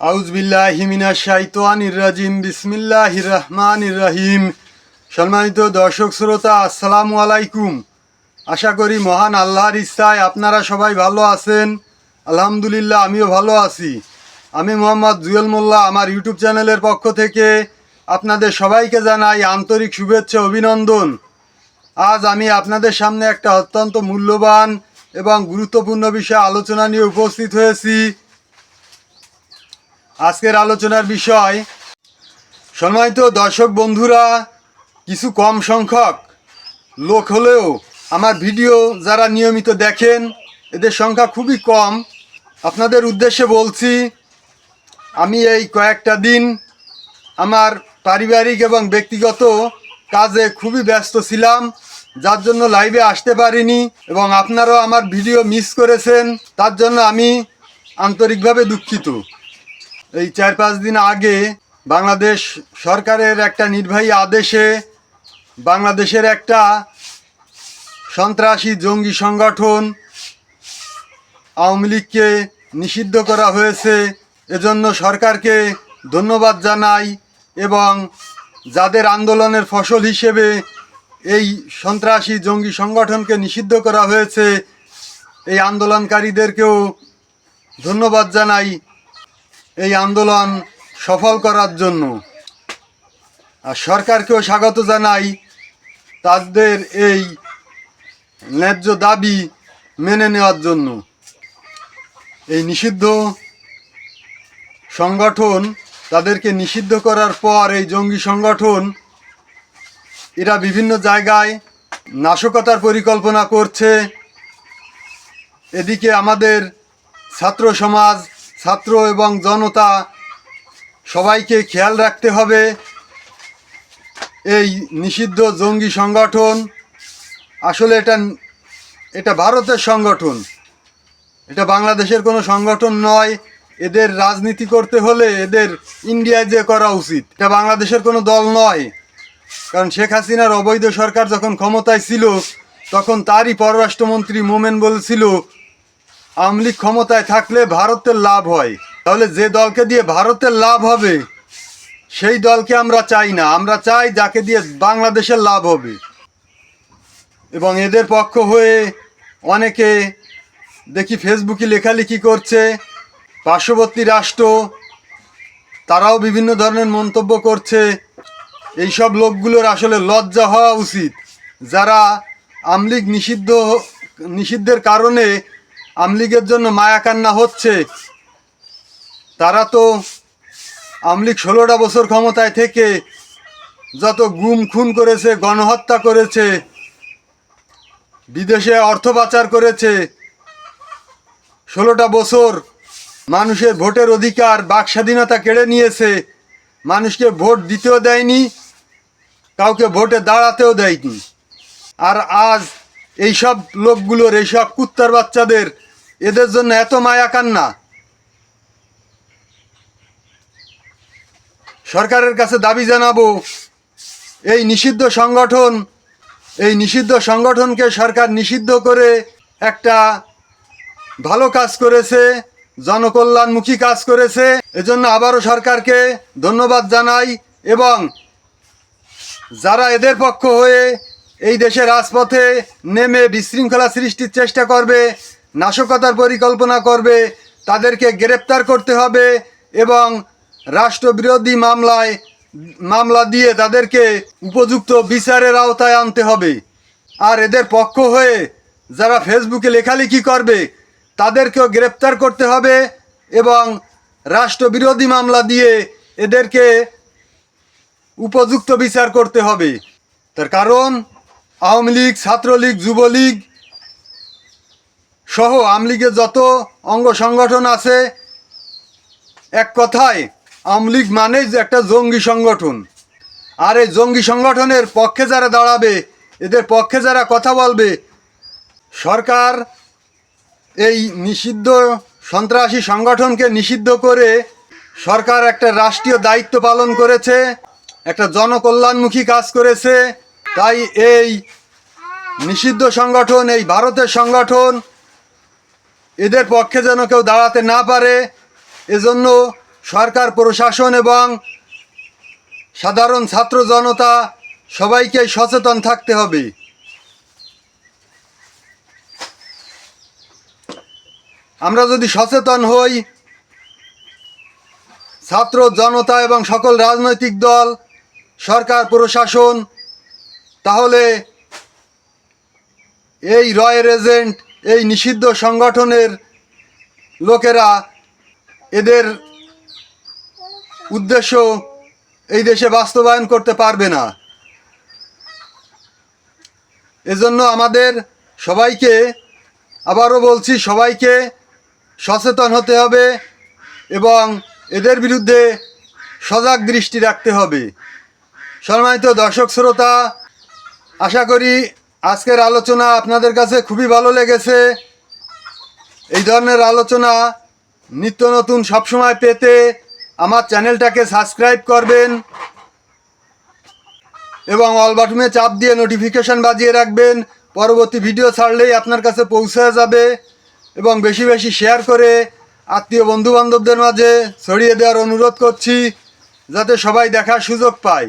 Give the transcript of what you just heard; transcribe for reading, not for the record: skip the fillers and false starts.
আউযুবিল্লাহি মিনাশ শাইতানির রাজিম বিসমিল্লাহির রহমানির রহিম। সম্মানিত দর্শক শ্রোতা, আসসালামু আলাইকুম। আশা করি মহান আল্লাহর ইচ্ছায় আপনারা সবাই ভালো আছেন। আলহামদুলিল্লাহ, আমিও ভালো আছি। আমি মোহাম্মদ জুয়েল মোল্লা, আমার ইউটিউব চ্যানেলের পক্ষ থেকে আপনাদের সবাইকে জানাই আন্তরিক শুভেচ্ছা, অভিনন্দন। আজ আমি আপনাদের সামনে একটা অত্যন্ত মূল্যবান এবং গুরুত্বপূর্ণ বিষয় আলোচনা নিয়ে উপস্থিত হয়েছি। আজকের আলোচনার বিষয়, সম্মানিত দর্শক বন্ধুরা, কিছু কম সংখ্যক লোক হলেও আমার ভিডিও যারা নিয়মিত দেখেন, এদের সংখ্যা খুবই কম। আপনাদের উদ্দেশ্যে বলছি, আমি এই কয়েকটা দিন আমার পারিবারিক এবং ব্যক্তিগত কাজে খুবই ব্যস্ত ছিলাম, যার জন্য লাইভে আসতে পারিনি এবং আপনারাও আমার ভিডিও মিস করেছেন। তার জন্য আমি আন্তরিকভাবে দুঃখিত। এই 4-5 দিন আগে বাংলাদেশ সরকারের একটা নির্বাহী আদেশে বাংলাদেশের একটা সন্ত্রাসী জঙ্গি সংগঠন আওয়ামী লীগকে নিষিদ্ধ করা হয়েছে। এজন্য সরকারকে ধন্যবাদ জানাই এবং যাদের আন্দোলনের ফসল হিসেবে এই সন্ত্রাসী জঙ্গি সংগঠনকে নিষিদ্ধ করা হয়েছে, এই আন্দোলনকারীদেরকেও ধন্যবাদ জানাই এই আন্দোলন সফল করার জন্য। আর সরকারকেও স্বাগত জানাই তাদের এই ন্যায্য দাবি মেনে নেওয়ার জন্য। এই নিষিদ্ধ সংগঠন, তাদেরকে নিষিদ্ধ করার পর এই জঙ্গি সংগঠন এরা বিভিন্ন জায়গায় নাশকতার পরিকল্পনা করছে। এদিকে আমাদের ছাত্র সমাজ, ছাত্র এবং জনতা সবাইকে খেয়াল রাখতে হবে। এই নিষিদ্ধ জঙ্গি সংগঠন আসলে এটা ভারতের সংগঠন, এটা বাংলাদেশের কোনো সংগঠন নয়। এদের রাজনীতি করতে হলে এদের ইন্ডিয়ায় যে করা উচিত, এটা বাংলাদেশের কোনো দল নয়। কারণ শেখ হাসিনার অবৈধ সরকার যখন ক্ষমতায় ছিল, তখন তারই পররাষ্ট্রমন্ত্রী মোমেন বলছিল আওয়ামী লীগ ক্ষমতায় থাকলে ভারতের লাভ হয়। তাহলে যে দলকে দিয়ে ভারতের লাভ হবে সেই দলকে আমরা চাই না, আমরা চাই যাকে দিয়ে বাংলাদেশের লাভ হবে। এবং এদের পক্ষ হয়ে অনেকে দেখি ফেসবুকে লেখালেখি করছে। পার্শ্ববর্তী রাষ্ট্র তারাও বিভিন্ন ধরনের মন্তব্য করছে। এইসব লোকগুলোর আসলে লজ্জা হওয়া উচিত, যারা আওয়ামী লীগ নিষিদ্ধের কারণে আওয়ামী লীগের জন্য মায়া কান্না হচ্ছে। তারা তো আওয়ামী লীগ 16টা বছর ক্ষমতায় থেকে যত গুম খুন করেছে, গণহত্যা করেছে, বিদেশে অর্থ পাচার করেছে, 16টা বছর মানুষের ভোটের অধিকার, বাক স্বাধীনতা কেড়ে নিয়েছে, মানুষকে ভোট দিতেও দেয়নি, কাউকে ভোটে দাঁড়াতেও দেয়নি। আর আজ এইসব লোকগুলোর, এইসব কুত্তার বাচ্চাদের, এদের জন্য এত মায়া কান্না। সরকারের কাছে দাবি জানাবো, এই নিষিদ্ধ সংগঠনকে সরকার নিষিদ্ধ করে একটা ভালো কাজ করেছে, জনকল্যাণমুখী কাজ করেছে। এজন্য আবারও সরকারকে ধন্যবাদ জানাই। এবং যারা এদের পক্ষ হয়ে এই দেশের রাজপথে নেমে বিশৃঙ্খলা সৃষ্টির চেষ্টা করবে, নাশকতার পরিকল্পনা করবে, তাদেরকে গ্রেপ্তার করতে হবে এবং রাষ্ট্রবিরোধী মামলা দিয়ে তাদেরকে উপযুক্ত বিচারের আওতায় আনতে হবে। আর এদের পক্ষ হয়ে যারা ফেসবুকে লেখালেখি করবে, তাদেরকেও গ্রেপ্তার করতে হবে এবং রাষ্ট্রবিরোধী মামলা দিয়ে এদেরকে উপযুক্ত বিচার করতে হবে। তার কারণ আওয়ামী লীগ, ছাত্রলীগ, যুবলীগ সহ আওয়ামী লীগের যত অঙ্গ সংগঠন আছে, এক কথায় আওয়ামী লীগ মানেই একটা জঙ্গি সংগঠন। আর এই জঙ্গি সংগঠনের পক্ষে যারা দাঁড়াবে, এদের পক্ষে যারা কথা বলবে, সরকার এই নিষিদ্ধ সন্ত্রাসী সংগঠনকে নিষিদ্ধ করে সরকার একটা রাষ্ট্রীয় দায়িত্ব পালন করেছে, একটা জনকল্যাণমুখী কাজ করেছে। তাই এই নিষিদ্ধ সংগঠন, এই ভারতের সংগঠন, এদের পক্ষে যেন কেউ দাঁড়াতে না পারে, এজন্য সরকার প্রশাসন এবং সাধারণ ছাত্র জনতা সবাইকে সচেতন থাকতে হবে। আমরা যদি সচেতন হই, ছাত্র জনতা এবং সকল রাজনৈতিক দল, সরকার প্রশাসন, তাহলে এই রয়ের এজেন্ট, এই নিষিদ্ধ সংগঠনের লোকেরা এদের উদ্দেশ্য এই দেশে বাস্তবায়ন করতে পারবে না। এজন্য আমাদের সবাইকে, আবারও বলছি, সবাইকে সচেতন হতে হবে এবং এদের বিরুদ্ধে সজাগ দৃষ্টি রাখতে হবে। সম্মানিত দর্শক শ্রোতা, আশা করি আজকের আলোচনা আপনাদের কাছে খুবই ভালো লেগেছে। এই ধরনের আলোচনা নিত্য নতুন সবসময় পেতে আমার চ্যানেলটাকে সাবস্ক্রাইব করবেন এবং অল বাটনে চাপ দিয়ে নোটিফিকেশন বাজিয়ে রাখবেন। পরবর্তী ভিডিও ছাড়লেই আপনার কাছে পৌঁছে যাবে। এবং বেশি বেশি শেয়ার করে আত্মীয় বন্ধুবান্ধবদের মাঝে ছড়িয়ে দেওয়ার অনুরোধ করছি, যাতে সবাই দেখার সুযোগ পায়।